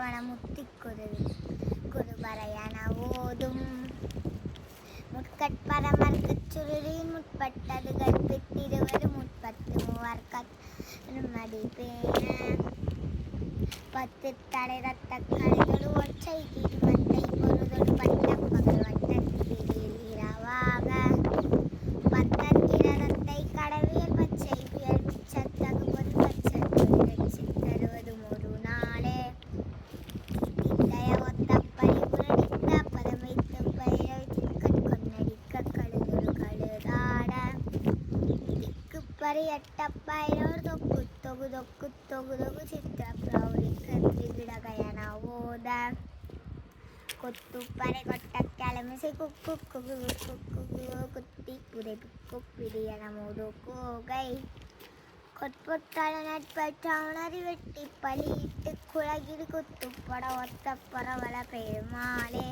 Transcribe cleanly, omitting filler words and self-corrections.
முத்தவன முத்திக்குருவி குருபரையன ஓதும் முட்கட்பரமர்க்கச் சுருளின் முற்பட்டது கற்பித்திருவது முற்பத்து மூவர்க்கத் மடிப்பேன பத்து தடை ரத்த கழிதொடு ஒற்றை கிரிமத்தை பொருதொடு பட்ட பகல் வட்டத்தில் இரவாக பத்தற்கிரதத்தை கடவியல் பச்சை புயல் மிச்சத்தகு பொது பச்சை தருவதும் ஒரு நாளே திட்டய ஒத்தப்படி உரடித்த பதம் வைத்து பயிரை திக்கட் கொன்னடிக்க கழுதொடு கழுதாட திக்குப்பறி எட்டப்பயிரோர் தொக்கு தொகு தொக்கு தொகு தொகு சித்திர பிரௌரி கத்தி விடகயன ஓத கொத்துப்பறை கொட்ட கிளமிசை குக்கு குகு குக்கு குத்தி குதைப்பு குப்பிடியன மூடு கோகை கொட்பொட்டாள நட்பற்றாவுணரி வெட்டி பலியிட்டு குழகிடு குத்துப்பட ஒத்த பரவல பெருமாளே.